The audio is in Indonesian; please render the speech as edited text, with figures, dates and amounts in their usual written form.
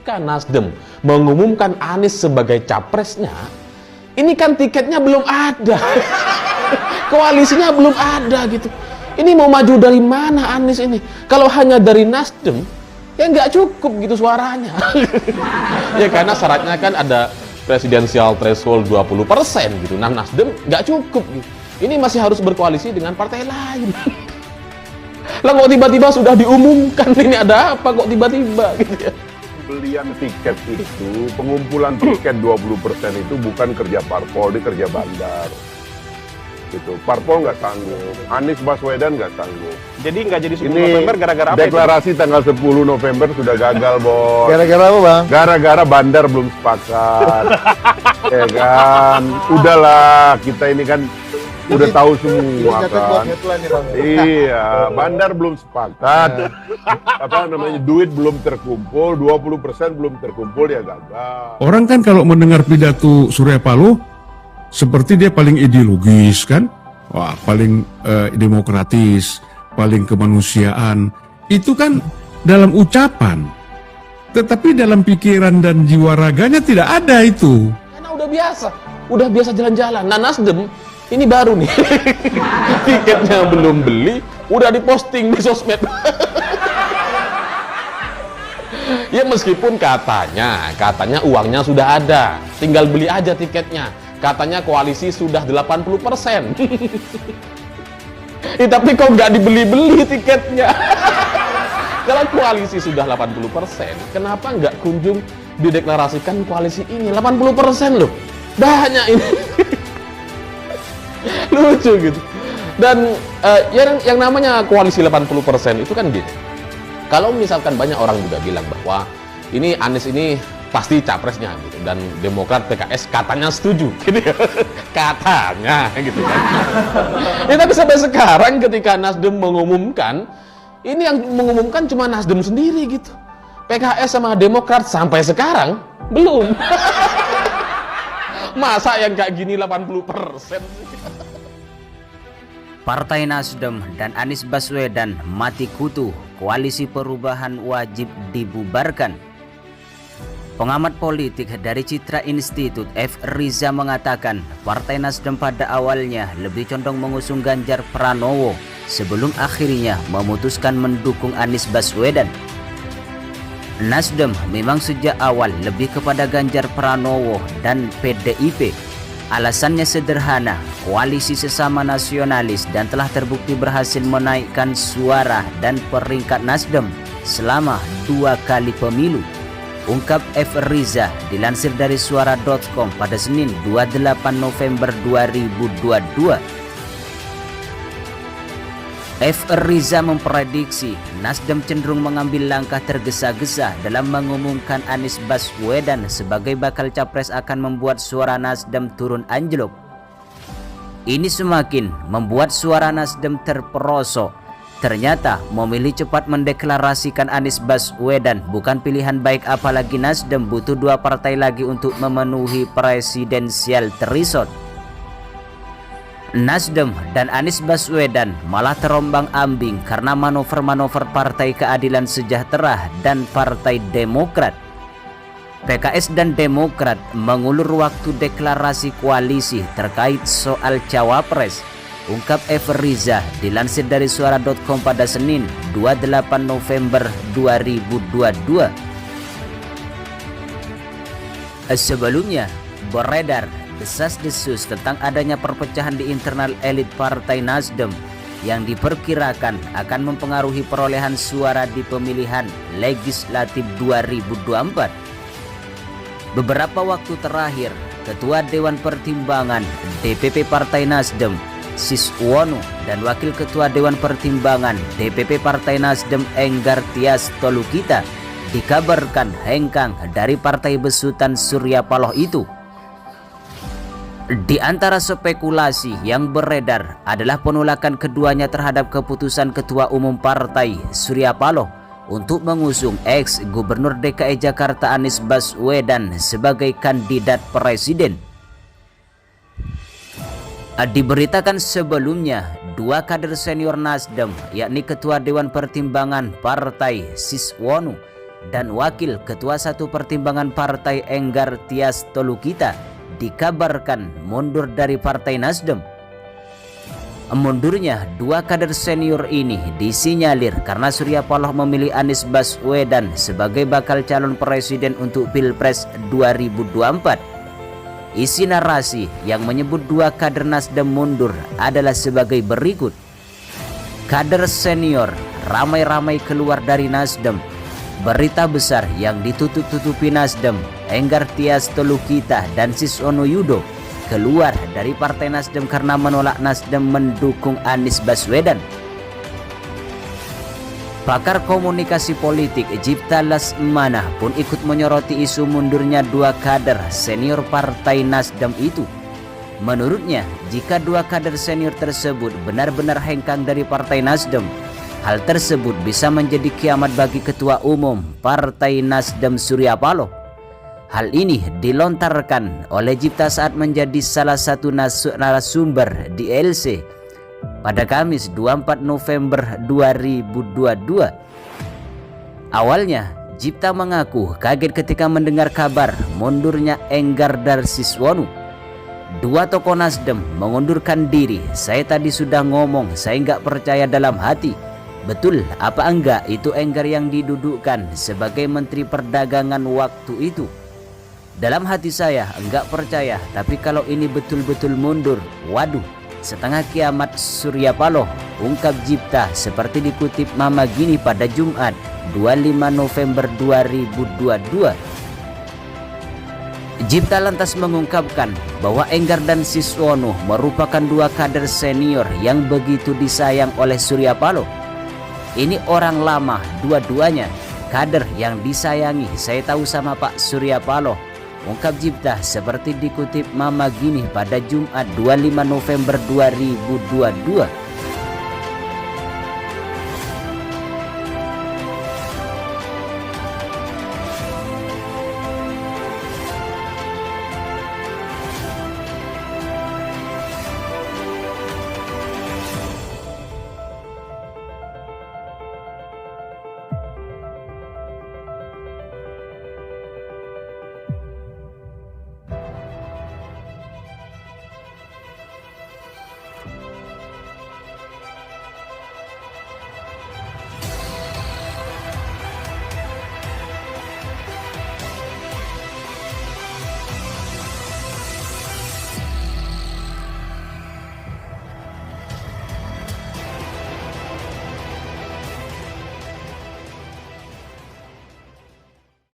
ketika Nasdem mengumumkan Anies sebagai capresnya, ini kan tiketnya belum ada. Koalisinya belum ada gitu. Ini mau maju dari mana Anies ini? Kalau hanya dari Nasdem, ya nggak cukup gitu suaranya. Ya karena syaratnya kan ada presidensial threshold 20% gitu. Nah Nasdem nggak cukup gitu. Ini masih harus berkoalisi dengan partai lain. Lah kok tiba-tiba sudah diumumkan ini ada apa kok tiba-tiba gitu ya. Pembelian tiket itu, pengumpulan tiket 20% itu bukan kerja parpol, dia kerja bandar. Gitu. Parpol nggak sanggup, Anies Baswedan nggak sanggup. Jadi nggak jadi 10 Ini November gara-gara apa deklarasi tanggal 10 November sudah gagal, Bos. Gara-gara apa, Bang? Gara-gara bandar belum sepakat. Ya kan, udahlah, kita ini kan udah tahu semua kan. Iya, bandar belum sepakat. Apa namanya, duit belum terkumpul, 20% belum terkumpul, ya gagal. Orang kan kalau mendengar pidato Surya Paloh, seperti dia paling ideologis kan, wah paling demokratis, paling kemanusiaan. Itu kan dalam ucapan, tetapi dalam pikiran dan jiwa raganya tidak ada itu. Karena udah biasa jalan-jalan. Nah Nasdem ini baru nih, tiketnya belum beli, udah diposting di sosmed. Ya meskipun katanya uangnya sudah ada, tinggal beli aja tiketnya. Katanya koalisi sudah 80%. Tapi kok nggak dibeli-beli tiketnya? Kalau koalisi sudah 80%, kenapa nggak kunjung dideklarasikan koalisi ini? 80% loh, banyak ini. Lucu gitu. Dan yang namanya koalisi 80% itu kan gini. Kalau misalkan banyak orang juga bilang bahwa ini Anies ini pasti capresnya gitu, dan Demokrat PKS katanya setuju gitu ya. Katanya gitu kan. Ya, tapi sampai sekarang ketika Nasdem mengumumkan, ini yang mengumumkan cuma Nasdem sendiri gitu. PKS sama Demokrat sampai sekarang belum. Masa yang kayak gini 80%? Partai Nasdem dan Anies Baswedan mati kutu, koalisi perubahan wajib dibubarkan. Pengamat politik dari Citra Institute F. Riza mengatakan Partai Nasdem pada awalnya lebih condong mengusung Ganjar Pranowo sebelum akhirnya memutuskan mendukung Anies Baswedan. Nasdem memang sejak awal lebih kepada Ganjar Pranowo dan PDIP. Alasannya sederhana, koalisi sesama nasionalis dan telah terbukti berhasil menaikkan suara dan peringkat Nasdem selama 2 kali pemilu. Ungkap F. Riza dilansir dari suara.com pada Senin 28 November 2022. F. Riza memprediksi Nasdem cenderung mengambil langkah tergesa-gesa dalam mengumumkan Anies Baswedan sebagai bakal capres akan membuat suara Nasdem turun anjlok. Ini semakin membuat suara Nasdem terperosok. Ternyata memilih cepat mendeklarasikan Anies Baswedan bukan pilihan baik, apalagi Nasdem butuh 2 partai lagi untuk memenuhi presidensial threshold. Nasdem dan Anies Baswedan malah terombang-ambing karena manuver-manuver Partai Keadilan Sejahtera dan Partai Demokrat. PKS dan Demokrat mengulur waktu deklarasi koalisi terkait soal cawapres. Ungkap F. Riza dilansir dari suara.com pada Senin 28 November 2022. Sebelumnya beredar desas-desus tentang adanya perpecahan di internal elit Partai Nasdem yang diperkirakan akan mempengaruhi perolehan suara di pemilihan legislatif 2024. Beberapa waktu terakhir, Ketua Dewan Pertimbangan DPP Partai Nasdem Siswono dan Wakil Ketua Dewan Pertimbangan DPP Partai Nasdem Enggar Tias Tolukita dikabarkan hengkang dari partai besutan Surya Paloh itu. Di antara spekulasi yang beredar adalah penolakan keduanya terhadap keputusan Ketua Umum Partai Surya Paloh untuk mengusung ex-Gubernur DKI Jakarta Anies Baswedan sebagai kandidat presiden. Diberitakan sebelumnya, 2 kader senior Nasdem, yakni Ketua Dewan Pertimbangan Partai Siswono dan Wakil Ketua Satu Pertimbangan Partai Enggar Tias Tolukita dikabarkan mundur dari Partai Nasdem. Mundurnya dua kader senior ini disinyalir karena Surya Paloh memilih Anies Baswedan sebagai bakal calon presiden untuk Pilpres 2024. Isi narasi yang menyebut dua kader Nasdem mundur adalah sebagai berikut. Kader senior ramai-ramai keluar dari Nasdem. Berita besar yang ditutup-tutupi Nasdem, Enggar Tias Tolukita dan Siswono Yudo keluar dari Partai Nasdem karena menolak Nasdem mendukung Anies Baswedan. Pakar komunikasi politik Jipta Lesmana pun ikut menyoroti isu mundurnya dua kader senior Partai Nasdem itu. Menurutnya, jika dua kader senior tersebut benar-benar hengkang dari Partai Nasdem, hal tersebut bisa menjadi kiamat bagi Ketua Umum Partai Nasdem Surya Paloh. Hal ini dilontarkan oleh Jipta saat menjadi salah satu narasumber di LC pada Kamis 24 November 2022. Awalnya, Jipta mengaku kaget ketika mendengar kabar mundurnya Enggar dan Siswono. Dua tokoh Nasdem mengundurkan diri. Saya tadi sudah ngomong, saya nggak percaya dalam hati. Betul apa enggak itu Enggar yang didudukkan sebagai Menteri Perdagangan waktu itu? Dalam hati saya enggak percaya, tapi kalau ini betul-betul mundur, waduh, setengah kiamat Surya Paloh, ungkap Jipta seperti dikutip Mama Gini pada Jumat 25 November 2022. Jipta lantas mengungkapkan bahwa Enggar dan Siswono merupakan dua kader senior yang begitu disayang oleh Surya Paloh. Ini orang lama dua-duanya, kader yang disayangi, saya tahu sama Pak Surya Paloh, ungkap Jipta seperti dikutip Mama Gini pada Jumat 25 November 2022.